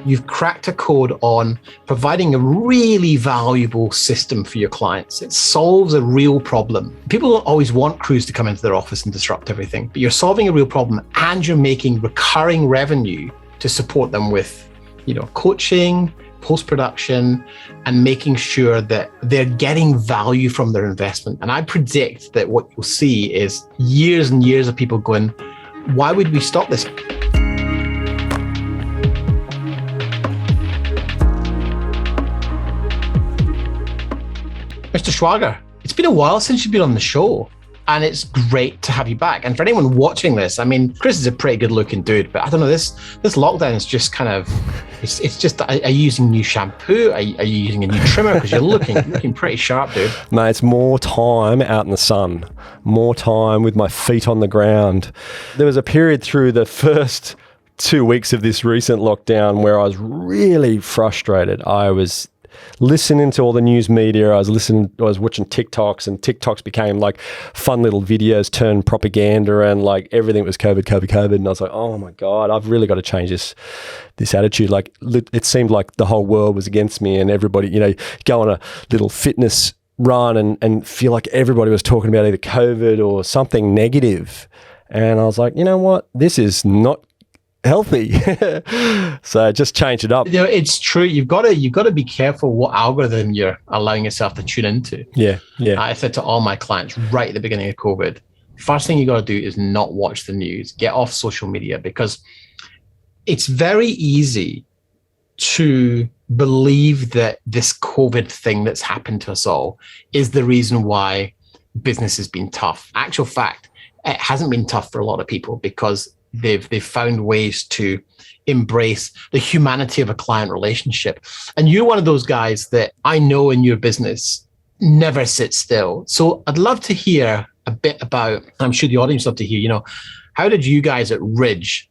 You've cracked a code on providing a really valuable system for your clients. It solves a real problem. People don't always want crews to come into their office and disrupt everything, but you're solving a real problem and you're making recurring revenue to support them with, coaching, post-production, and making sure that they're getting value from their investment. And I predict that what you'll see is years and years of people going, why would we stop this? Mr. Schwager, it's been a while since you've been on the show, and it's great to have you back. And for anyone watching this, Chris is a pretty good looking dude, but I don't know, this lockdown is just kind of, it's just, are you using new shampoo? Are you using a new trimmer? Because you're looking pretty sharp, dude. Mate, it's more time out in the sun, more time with my feet on the ground. There was a period through the first 2 weeks of this recent lockdown where I was really frustrated. I was listening to all the news media. I was watching TikToks, and TikToks became like fun little videos turned propaganda, and like everything was COVID. And I was like, oh my God, I've really got to change this attitude. Like it seemed like the whole world was against me, and everybody, go on a little fitness run and feel like everybody was talking about either COVID or something negative. And I was like, you know what? This is not healthy. So I just change it up. It's true. You've got to be careful what algorithm you're allowing yourself to tune into. Yeah. I said to all my clients right at the beginning of COVID, first thing you got to do is not watch the news. Get off social media, because it's very easy to believe that this COVID thing that's happened to us all is the reason why business has been tough. Actual fact, it hasn't been tough for a lot of people, because they've found ways to embrace the humanity of a client relationship. And you're one of those guys that I know in your business never sit still. So I'd love to hear a bit about, I'm sure the audience love to hear, how did you guys at Ridge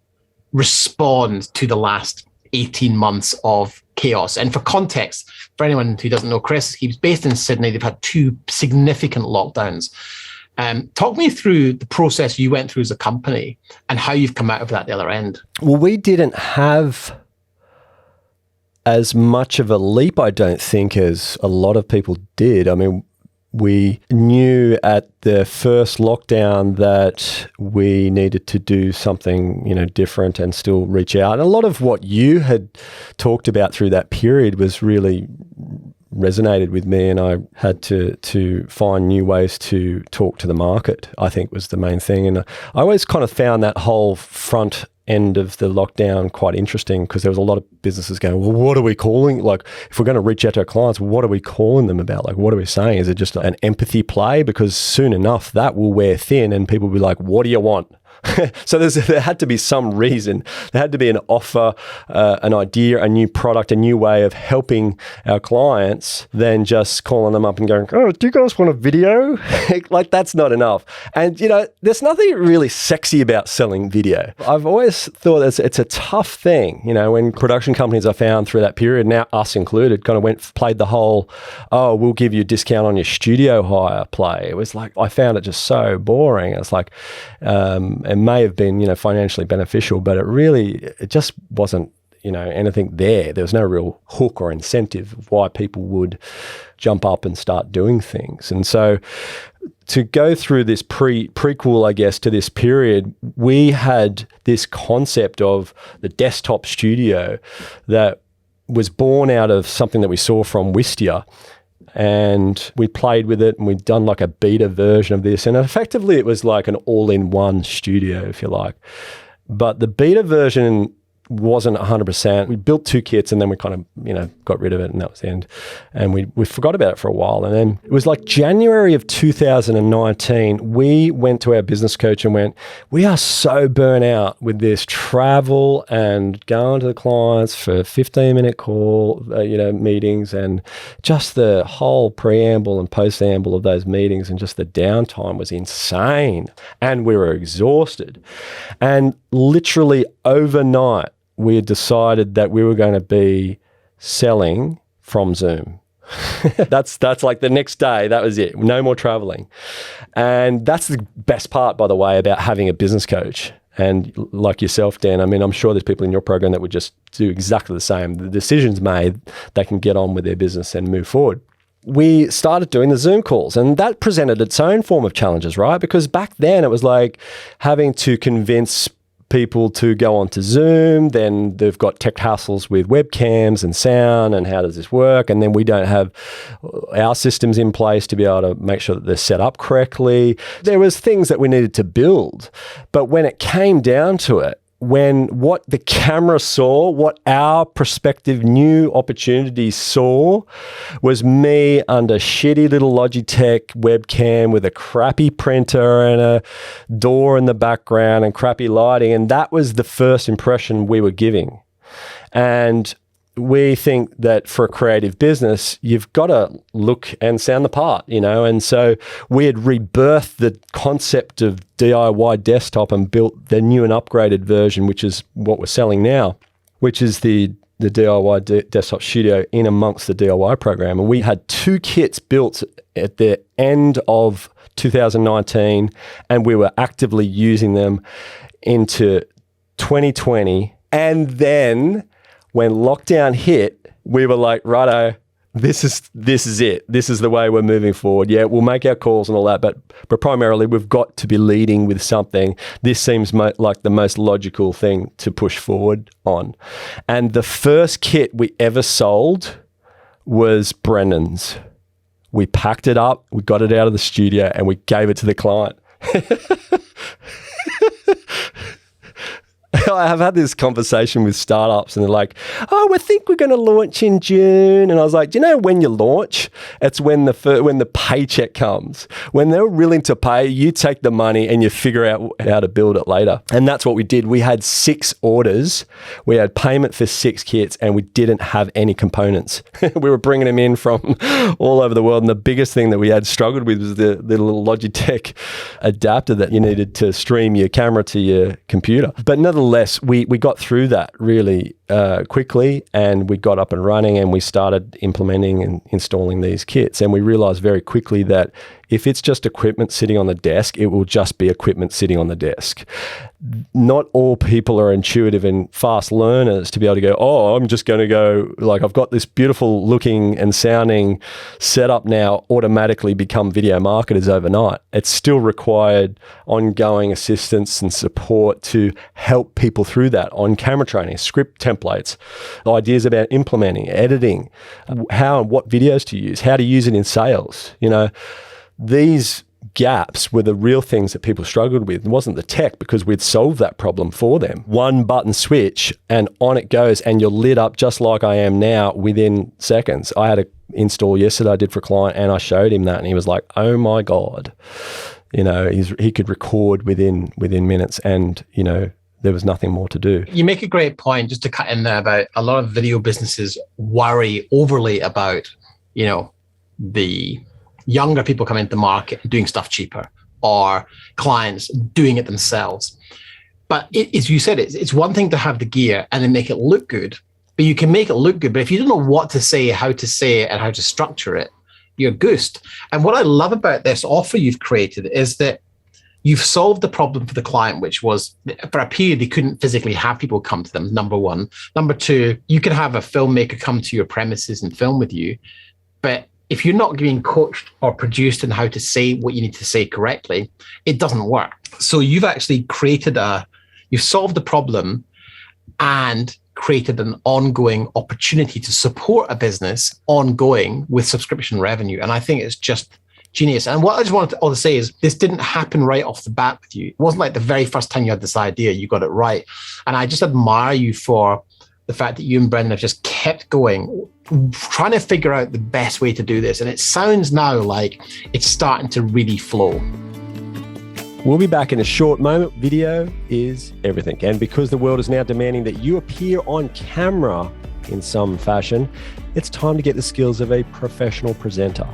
respond to the last 18 months of chaos? And for context, for anyone who doesn't know Chris, he's based in Sydney. They've had 2 significant lockdowns. Talk me through the process you went through as a company and how you've come out of that the other end. Well, we didn't have as much of a leap, I don't think, as a lot of people did. We knew at the first lockdown that we needed to do something, different and still reach out. And a lot of what you had talked about through that period was really resonated with me, and I had to find new ways to talk to the market, I think, was the main thing. And I always kind of found that whole front end of the lockdown quite interesting, because there was a lot of businesses going, well, what are we calling? Like, if we're going to reach out to our clients, what are we calling them about? Like, what are we saying? Is it just an empathy play? Because soon enough, that will wear thin and people will be like, what do you want? So there had to be some reason. There had to be an offer, an idea, a new product, a new way of helping our clients than just calling them up and going, oh, do you guys want a video? Like, that's not enough. And, there's nothing really sexy about selling video. I've always thought it's a tough thing, when production companies I found through that period, now us included, kind of played the whole, oh, we'll give you a discount on your studio hire play. It was like, I found it just so boring. It's like, it may have been, financially beneficial, but it just wasn't, anything there. There was no real hook or incentive of why people would jump up and start doing things. And so to go through this prequel, I guess, to this period, we had this concept of the desktop studio that was born out of something that we saw from Wistia. And we played with it, and we'd done like a beta version of this. And effectively, it was like an all-in-one studio, if you like. But the beta version wasn't 100%. We built 2 kits, and then we kind of, got rid of it, and that was the end. And we forgot about it for a while. And then it was like January of 2019, we went to our business coach and went, we are so burnt out with this travel and going to the clients for 15-minute call, meetings, and just the whole preamble and post-amble of those meetings, and just the downtime was insane. And we were exhausted. And literally overnight, we had decided that we were going to be selling from Zoom. That's like the next day, that was it. No more traveling. And that's the best part, by the way, about having a business coach And like yourself, Dan, I mean, I'm sure there's people in your program that would just do exactly the same. The decision's made, they can get on with their business and move forward. We started doing the Zoom calls, and that presented its own form of challenges, right? Because back then it was like having to convince people to go onto Zoom, then they've got tech hassles with webcams and sound and how does this work, and then we don't have our systems in place to be able to make sure that they're set up correctly. There was things that we needed to build, but when it came down to it, when what the camera saw, what our prospective new opportunities saw was me under shitty little Logitech webcam with a crappy printer and a door in the background and crappy lighting. And that was the first impression we were giving. And we think that for a creative business, you've got to look and sound the part, you know? And so we had rebirthed the concept of DIY desktop and built the new and upgraded version, which is what we're selling now, which is the DIY desktop studio in amongst the DIY program. And we had 2 kits built at the end of 2019, and we were actively using them into 2020. And then when lockdown hit, we were like, righto, this is it. This is the way we're moving forward. Yeah, we'll make our calls and all that, but primarily we've got to be leading with something. This seems like the most logical thing to push forward on. And the first kit we ever sold was Brendan's. We packed it up, we got it out of the studio, and we gave it to the client. I have had this conversation with startups and they're like, oh, we think we're going to launch in June. And I was like, do you know when you launch? It's when the paycheck comes. When they're willing to pay, you take the money and you figure out how to build it later. And that's what we did. We had 6 orders. We had payment for 6 kits and we didn't have any components. We were bringing them in from all over the world. And the biggest thing that we had struggled with was the little Logitech adapter that you needed to stream your camera to your computer. But nevertheless, we got through that really quickly, and we got up and running, and we started implementing and installing these kits. And we realized very quickly that if it's just equipment sitting on the desk, it will just be equipment sitting on the desk. Not all people are intuitive and fast learners to be able to go, oh, I'm just going to go, like, I've got this beautiful looking and sounding setup now, automatically become video marketers overnight. It's still required ongoing assistance and support to help people through that on camera training, script templates, ideas about implementing, editing, how and what videos to use, how to use it in sales. You know, these gaps were the real things that people struggled with. It wasn't the tech, because we'd solved that problem for them. One button switch and on it goes, and you're lit up just like I am now within seconds. I had an install yesterday I did for a client, and I showed him that, and he was like, oh my God. You know, he could record within minutes, and, you know, there was nothing more to do. You make a great point, just to cut in there, about a lot of video businesses worry overly about, you know, the younger people coming into the market and doing stuff cheaper, or clients doing it themselves. But as you said, it's one thing to have the gear and then make it look good, but you can make it look good. But if you don't know what to say, how to say it, and how to structure it, you're goosed. And what I love about this offer you've created is that you've solved the problem for the client, which was, for a period, they couldn't physically have people come to them, number one. Number two, you can have a filmmaker come to your premises and film with you, but if you're not being coached or produced in how to say what you need to say correctly, it doesn't work. So you've actually you've solved the problem and created an ongoing opportunity to support a business ongoing with subscription revenue. And I think it's just genius. And what I just wanted to say is, this didn't happen right off the bat with you. It wasn't like the very first time you had this idea, you got it right. And I just admire you for the fact that you and Brendan have just kept going, trying to figure out the best way to do this. And it sounds now like it's starting to really flow. We'll be back in a short moment. Video is everything. And because the world is now demanding that you appear on camera in some fashion, it's time to get the skills of a professional presenter.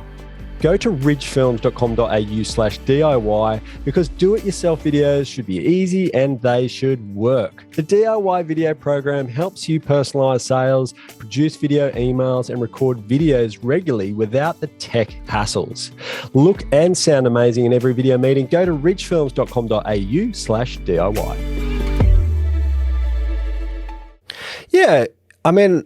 Go to ridgefilms.com.au/DIY, because do-it-yourself videos should be easy and they should work. The DIY video program helps you personalize sales, produce video emails, and record videos regularly without the tech hassles. Look and sound amazing in every video meeting. Go to ridgefilms.com.au/DIY. Yeah. I mean,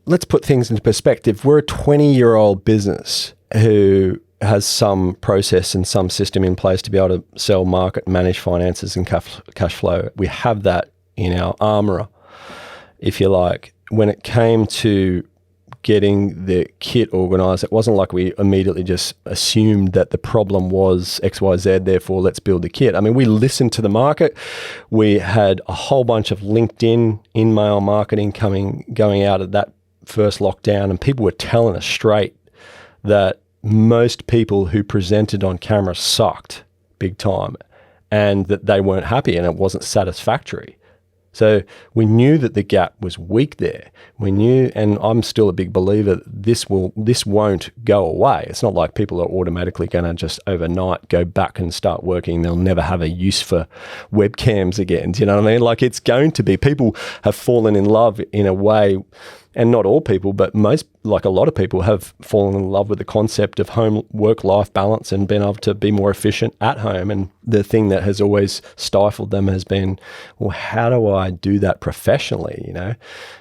let's put things into perspective. We're a 20-year-old business who has some process and some system in place to be able to sell, market, manage finances and cash flow. We have that in our armourer, if you like. When it came to getting the kit organised, it wasn't like we immediately just assumed that the problem was XYZ, therefore let's build the kit. I mean, we listened to the market. We had a whole bunch of LinkedIn in-mail marketing going out of that first lockdown, and people were telling us straight that most people who presented on camera sucked big time and that they weren't happy and it wasn't satisfactory. So we knew that the gap was weak there. We knew, and I'm still a big believer, that this won't go away. It's not like people are automatically going to just overnight go back and start working. They'll never have a use for webcams again. Do you know what I mean? Like, it's going to be, people have fallen in love in a way, and not all people, but most, like a lot of people have fallen in love with the concept of home work-life balance and been able to be more efficient at home. And the thing that has always stifled them has been, well, how do I do that professionally, you know?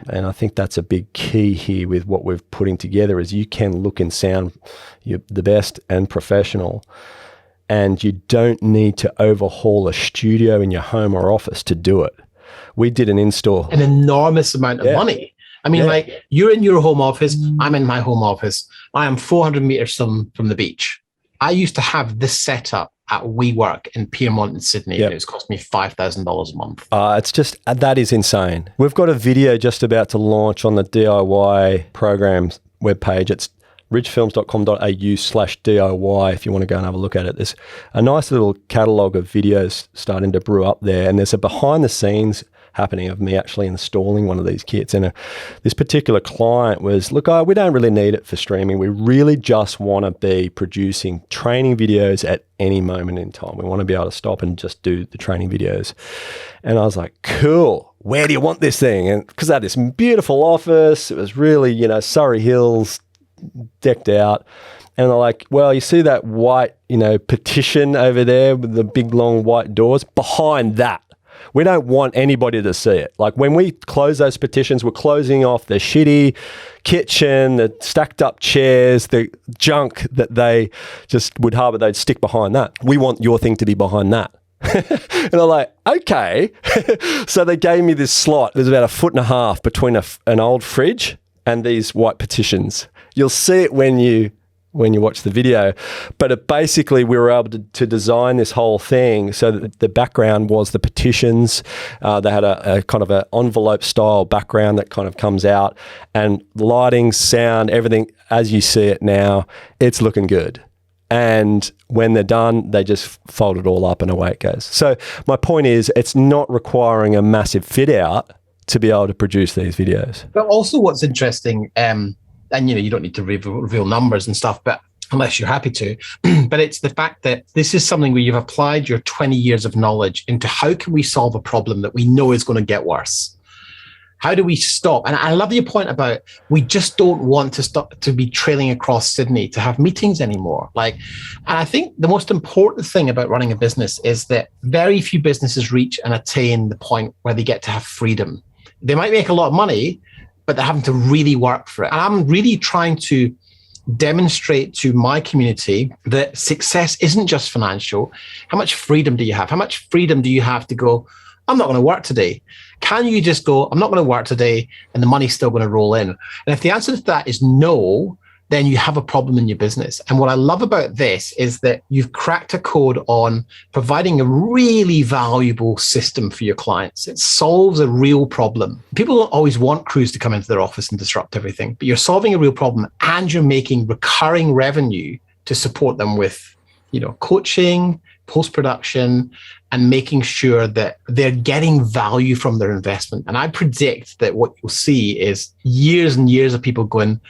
And I think that's a big key here with what we're putting together is you can look and sound the best and professional, and you don't need to overhaul a studio in your home or office to do it. We did an install. An enormous amount of money. I mean, like, you're in your home office, I'm in my home office. I am 400 meters from the beach. I used to have this setup at WeWork in Piermont in Sydney. And it was costing me $5,000 a month. It's just, that is insane. We've got a video just about to launch on the DIY programs webpage. It's ridgefilms.com.au/DIY if you want to go and have a look at it. There's a nice little catalogue of videos starting to brew up there, and there's a behind the scenes happening of me actually installing one of these kits. And this particular client was, look, we don't really need it for streaming. We really just want to be producing training videos at any moment in time. We want to be able to stop and just do the training videos. And I was like, cool, where do you want this thing? And because I had this beautiful office, it was really, Surrey Hills, decked out. And they're like, well, you see that white, petition over there with the big long white doors? Behind that. We don't want anybody to see it. Like, when we close those petitions, we're closing off the shitty kitchen, the stacked up chairs, the junk that they just would harbor. They'd stick behind that. We want your thing to be behind that. And I'm like, okay. So they gave me this slot. There's about 1.5 feet between an old fridge and these white petitions. You'll see it when you watch the video. But basically, we were able to design this whole thing so that the background was the petitions. They had a kind of an envelope style background that kind of comes out, and lighting, sound, everything as you see it now, it's looking good. And when they're done, they just fold it all up and away it goes. So my point is, it's not requiring a massive fit out to be able to produce these videos. But also what's interesting, and you don't need to reveal numbers and stuff, but unless you're happy to, but it's the fact that this is something where you've applied your 20 years of knowledge into how can we solve a problem that we know is going to get worse? How do we stop? And I love your point about we just don't want to stop to be trailing across Sydney to have meetings anymore. And I think the most important thing about running a business is that very few businesses reach and attain the point where they get to have freedom. They might make a lot of money, but they're having to really work for it. And I'm really trying to demonstrate to my community that success isn't just financial. How much freedom do you have? How much freedom do you have to go, I'm not going to work today? Can you just go, I'm not going to work today, and the money's still going to roll in? And if the answer to that is no, then you have a problem in your business. And what I love about this is that you've cracked a code on providing a really valuable system for your clients. It solves a real problem. People don't always want crews to come into their office and disrupt everything, but you're solving a real problem, and you're making recurring revenue to support them with, coaching, post-production, and making sure that they're getting value from their investment. And I predict that what you'll see is years and years of people going,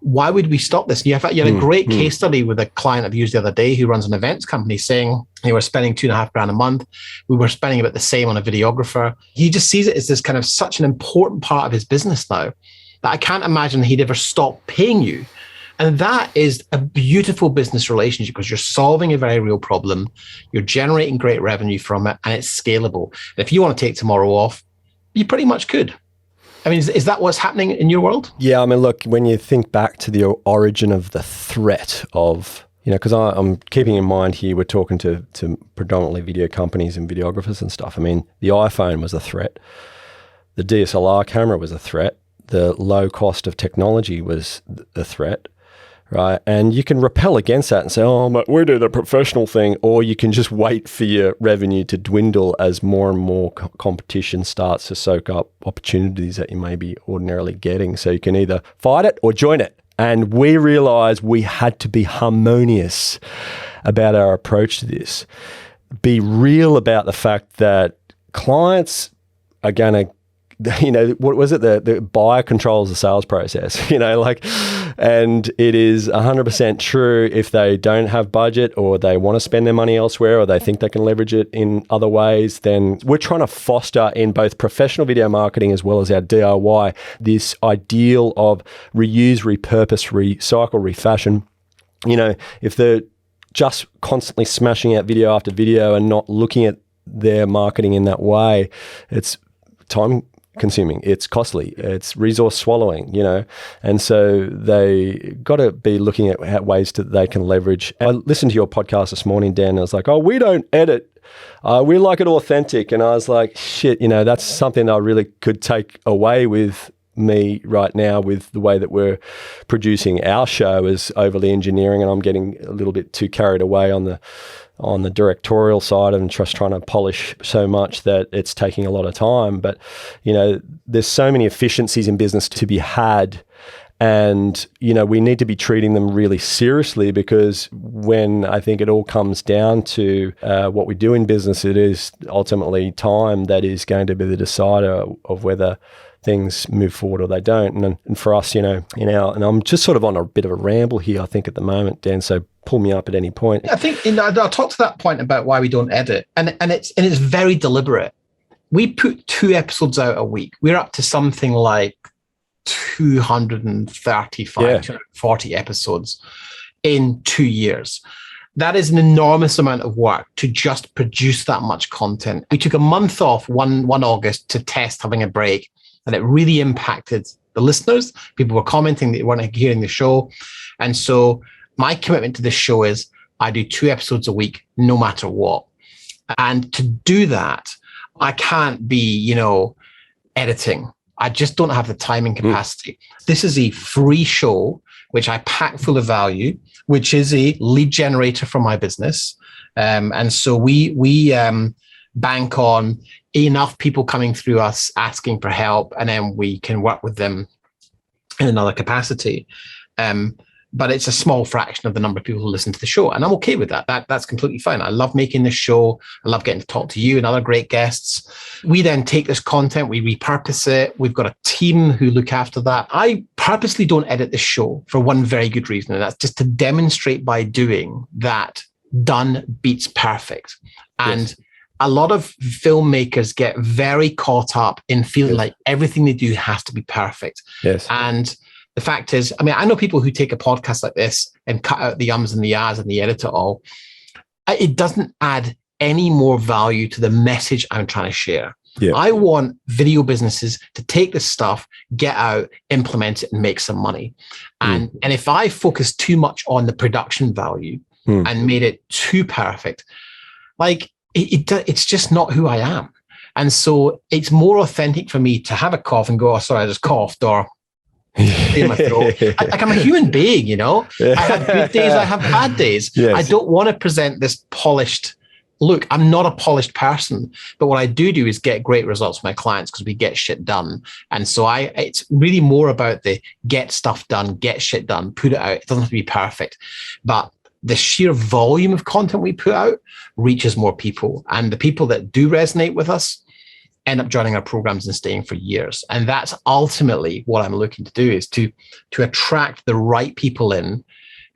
why would we stop this? You had a great case study with a client I've used the other day who runs an events company saying they were spending $2,500 a month. We were spending about the same on a videographer. He just sees it as this kind of such an important part of his business now that I can't imagine he'd ever stop paying you. And that is a beautiful business relationship because you're solving a very real problem. You're generating great revenue from it, and it's scalable. And if you want to take tomorrow off, you pretty much could. I mean, is that what's happening in your world? Yeah, I mean, look, when you think back to the origin of the threat of, because I'm keeping in mind here, we're talking to predominantly video companies and videographers and stuff. I mean, the iPhone was a threat. The DSLR camera was a threat. The low cost of technology was a threat, right? And you can repel against that and say, oh, but we do the professional thing, or you can just wait for your revenue to dwindle as more and more competition starts to soak up opportunities that you may be ordinarily getting. So you can either fight it or join it. And we realized we had to be harmonious about our approach to this. Be real about the fact that clients are going to, what was it? The buyer controls the sales process, and it is 100% true. If they don't have budget, or they want to spend their money elsewhere, or they think they can leverage it in other ways, then we're trying to foster in both professional video marketing as well as our DIY, this ideal of reuse, repurpose, recycle, refashion. If they're just constantly smashing out video after video and not looking at their marketing in that way, it's time consuming, it's costly, it's resource swallowing, and so they got to be looking at ways that they can leverage. I listened to your podcast this morning, Dan, and I was like, oh, we don't edit. We like it authentic. And I was like, shit, that's something I really could take away with me right now with the way that we're producing our show is overly engineering, and I'm getting a little bit too carried away on the directorial side and just trying to polish so much that it's taking a lot of time. But, there's so many efficiencies in business to be had. And, we need to be treating them really seriously, because when I think it all comes down to what we do in business, it is ultimately time that is going to be the decider of whether things move forward or they don't. And for us, and I'm just sort of on a bit of a ramble here, I think, at the moment, Dan, so pull me up at any point. I think I'll talk to that point about why we don't edit. And it's very deliberate. We put 2 episodes out a week. We're up to something like 240 episodes in 2 years. That is an enormous amount of work to just produce that much content. We took a month off, one August, to test having a break, and it really impacted the listeners. People were commenting that they weren't hearing the show. And so my commitment to this show is I do 2 episodes a week, no matter what. And to do that, I can't be, editing. I just don't have the time and capacity. This is a free show, which I pack full of value, which is a lead generator for my business. And so we bank on enough people coming through us asking for help, and then we can work with them in another capacity. But it's a small fraction of the number of people who listen to the show, and I'm okay with that. That's completely fine. I love making this show. I love getting to talk to you and other great guests. We then take this content, we repurpose it. We've got a team who look after that. I purposely don't edit the show for one very good reason, and that's just to demonstrate by doing that done beats perfect. And yes, a lot of filmmakers get very caught up in feeling like everything they do has to be perfect. Yes. And the fact is, I know people who take a podcast like this and cut out the ums and the ahs and the edit it all. It doesn't add any more value to the message I'm trying to share. Yeah. I want video businesses to take this stuff, get out, implement it, and make some money. And if I focus too much on the production value and made it too perfect, it's just not who I am. And so it's more authentic for me to have a cough and go, oh, sorry, I just coughed, or in my throat. I'm a human being, I have good days, I have bad days. Yes. I don't want to present this polished look. I'm not a polished person, but what I do is get great results for my clients because we get shit done. And so it's really more about the get stuff done, get shit done, put it out. It doesn't have to be perfect, but the sheer volume of content we put out reaches more people. And the people that do resonate with us end up joining our programs and staying for years. And that's ultimately what I'm looking to do, is to attract the right people in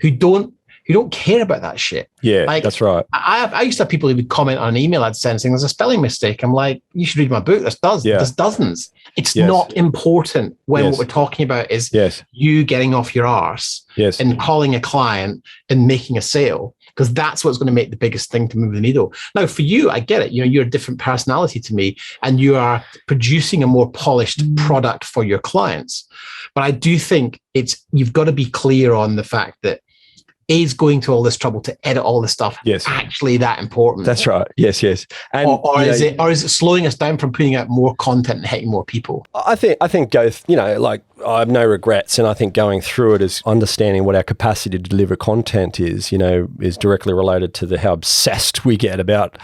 who don't who don't care about that shit. Yeah, like, that's right. I used to have people who would comment on an email I'd send saying there's a spelling mistake. I'm like, you should read my book. There's dozens. It's not important when what we're talking about is you getting off your arse and calling a client and making a sale, because that's what's going to make the biggest thing to move the needle. Now, for you, I get it. You know, you're a different personality to me, and you are producing a more polished product for your clients. But I do think you've got to be clear on the fact that is going to all this trouble to edit all this stuff actually that important? That's right. Yes. And or is it slowing us down from putting out more content and hitting more people? I think go, like, I have no regrets, and I think going through it is understanding what our capacity to deliver content is directly related to how obsessed we get about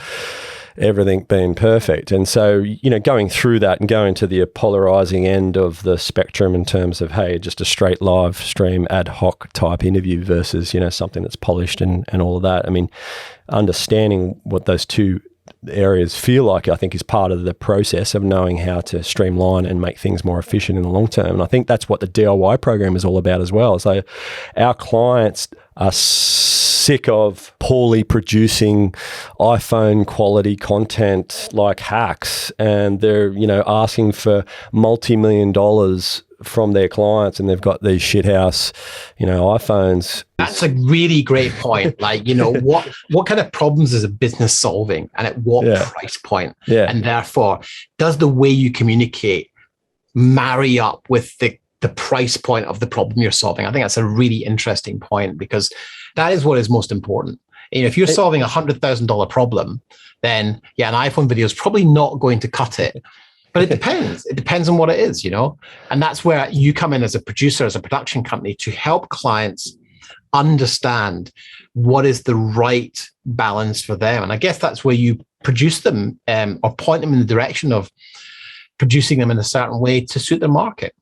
everything being perfect. And so, going through that and going to the polarizing end of the spectrum in terms of, hey, just a straight live stream ad hoc type interview versus, something that's polished and all of that. I mean, understanding what those two areas feel like, I think, is part of the process of knowing how to streamline and make things more efficient in the long term. And I think that's what the DIY program is all about as well. So our clients are sick of poorly producing iPhone quality content like hacks, and they're asking for multi-million dollars from their clients, and they've got these shithouse iPhones. That's a really great point. Like, what kind of problems is a business solving, and at what price point? And therefore, does the way you communicate marry up with the price point of the problem you're solving? I think that's a really interesting point, because that is what is most important. If you're solving $100,000 problem, then an iPhone video is probably not going to cut it. But it depends. It depends on what it is, And that's where you come in as a producer, as a production company, to help clients understand what is the right balance for them. And I guess that's where you produce them or point them in the direction of producing them in a certain way to suit their market.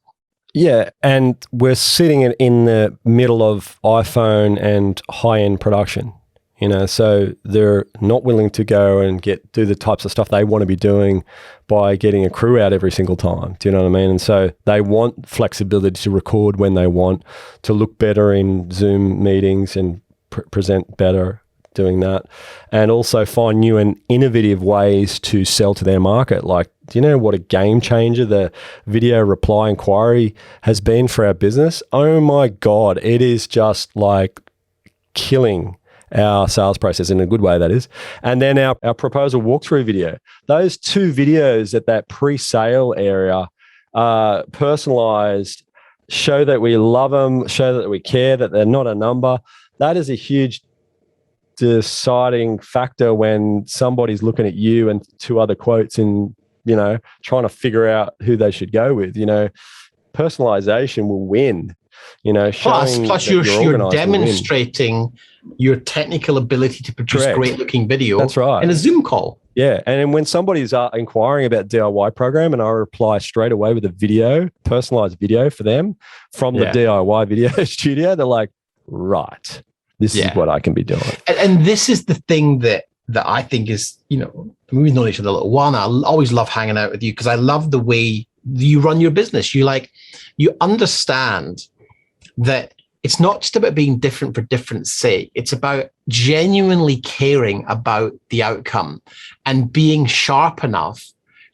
Yeah, and we're sitting in the middle of iPhone and high-end production, so they're not willing to go and do the types of stuff they want to be doing by getting a crew out every single time. Do you know what I mean? And so they want flexibility to record when they want, to look better in Zoom meetings and present better doing that, and also find new and innovative ways to sell to their market. Like, do you know what a game changer the video reply inquiry has been for our business? Oh my God, it is just like killing our sales process in a good way, that is. And then our proposal walkthrough video. Those two videos at that pre-sale area are personalized, show that we love them, show that we care, that they're not a number. That is a huge deciding factor when somebody's looking at you and two other quotes and, trying to figure out who they should go with. Personalization will win. Plus you're demonstrating your technical ability to produce great looking video. That's right. In a Zoom call. Yeah. And then when somebody's inquiring about DIY program, and I reply straight away with a video, personalized video for them from the DIY video studio, they're like, right, this is what I can be doing. And this is the thing that I think is, we've known each other a little while now. I always love hanging out with you because I love the way you run your business. You understand that it's not just about being different for difference sake. It's about genuinely caring about the outcome and being sharp enough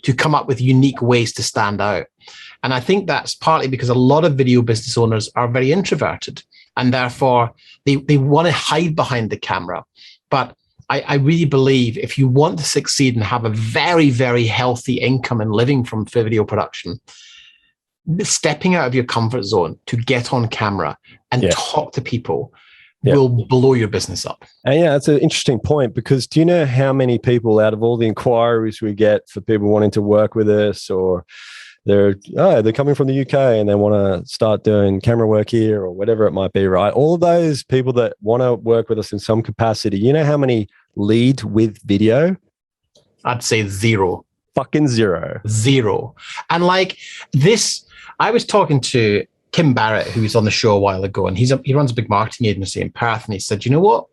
to come up with unique ways to stand out. And I think that's partly because a lot of video business owners are very introverted, and therefore they want to hide behind the camera. But I really believe if you want to succeed and have a very, very healthy income and living from video production, stepping out of your comfort zone to get on camera and talk to people will blow your business up. And that's an interesting point, because do you know how many people out of all the inquiries we get for people wanting to work with us, or they're coming from the UK and they want to start doing camera work here or whatever it might be, right? All of those people that want to work with us in some capacity, you know how many lead with video? I'd say zero. Fucking zero. Zero. And like this, I was talking to Kim Barrett, who was on the show a while ago, and he runs a big marketing agency in Perth, and he said, you know what?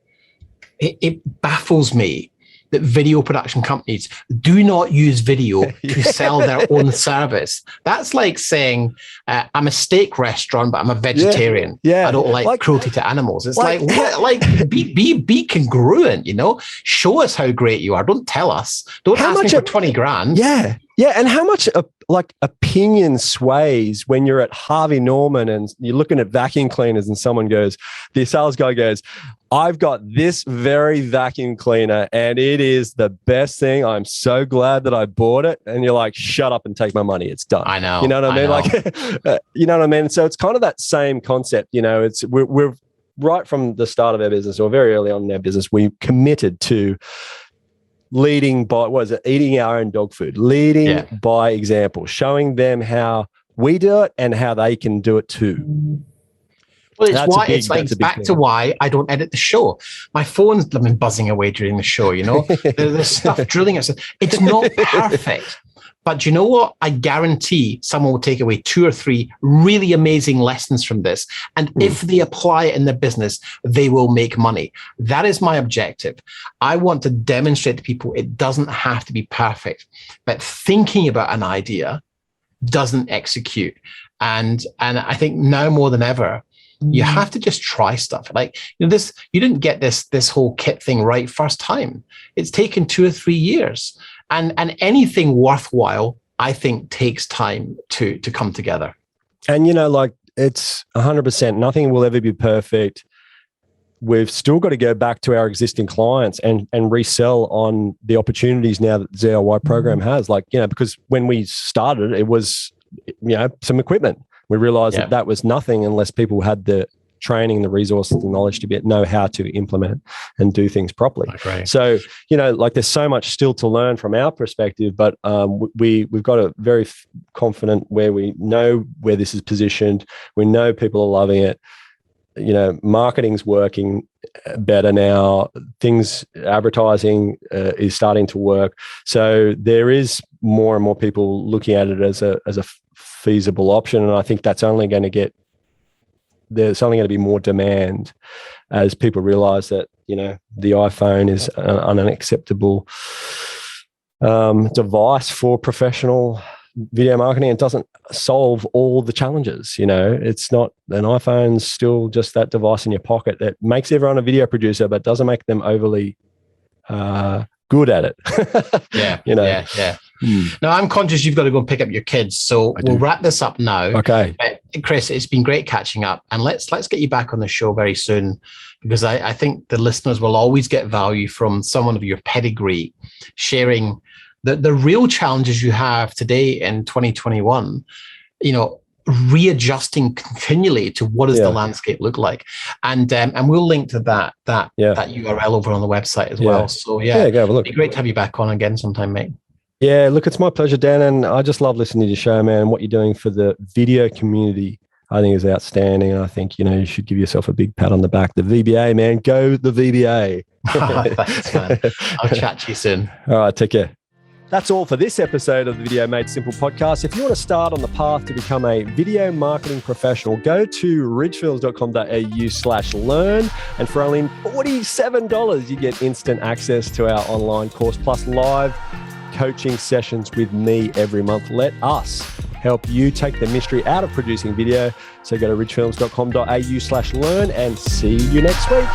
It baffles me that video production companies do not use video to sell their own service. That's like saying, I'm a steak restaurant, but I'm a vegetarian. Yeah. I don't like cruelty to animals. It's like what? Like be congruent, you know? Show us how great you are. Don't tell us. Don't ask me for 20 grand. Yeah. Yeah. And how much opinion sways when you're at Harvey Norman and you're looking at vacuum cleaners and someone goes, the sales guy goes, I've got this very vacuum cleaner and it is the best thing. I'm so glad that I bought it. And you're like, shut up and take my money. It's done. I know. You know what I mean? Like, you know what I mean? So it's kind of that same concept. You know, we're right from the start of our business, or very early on in our business, we committed to leading by, eating our own dog food, leading by example, showing them how we do it and how they can do it too. Well, it's back to why I don't edit the show. My phone's buzzing away during the show, you know. There's stuff drilling us. It's not perfect. But you know what? I guarantee someone will take away 2 or 3 really amazing lessons from this. And if they apply it in their business, they will make money. That is my objective. I want to demonstrate to people it doesn't have to be perfect, but thinking about an idea doesn't execute. And I think now more than ever, you have to just try stuff. Like, you know, you didn't get this whole kit thing right first time. It's taken 2 or 3 years. And anything worthwhile, I think, takes time to come together. And, you know, like, it's 100%. Nothing will ever be perfect. We've still got to go back to our existing clients and resell on the opportunities now that the ZRY program has. Like, you know, because when we started, it was, you know, some equipment. We realized that was nothing unless people had the training, the resources, the knowledge to know how to implement and do things properly. Okay. So, you know, like, there's so much still to learn from our perspective, but we've got a very confident where we know where this is positioned. We know people are loving it. You know, marketing's working better now. Advertising is starting to work. So there is more and more people looking at it as a feasible option, and I think that's only going to there's only going to be more demand as people realize that, you know, the iPhone is an unacceptable device for professional video marketing. It doesn't solve all the challenges. You know, it's not, an iPhone's still just that device in your pocket that makes everyone a video producer, but doesn't make them overly good at it. You know. Yeah. Now, I'm conscious you've got to go and pick up your kids, so we'll wrap this up now. Okay. But Chris, it's been great catching up, and let's get you back on the show very soon, because I think the listeners will always get value from someone of your pedigree sharing the real challenges you have today in 2021. You know, readjusting continually to what does the landscape look like, and we'll link to that URL over on the website as well. So go have a look. It'd be great to have you back on again sometime, mate. Yeah, look, it's my pleasure, Dan, and I just love listening to your show, man. What you're doing for the video community, I think, is outstanding, and I think, you know, you should give yourself a big pat on the back. The VBA, man, go the VBA. Thanks, man. I'll chat to you soon. All right, take care. That's all for this episode of the Video Made Simple podcast. If you want to start on the path to become a video marketing professional, go to ridgefields.com.au/learn. And for only $47, you get instant access to our online course, plus live coaching sessions with me every month. Let us help you take the mystery out of producing video. So go to ridgefilms.com.au/learn and see you next week.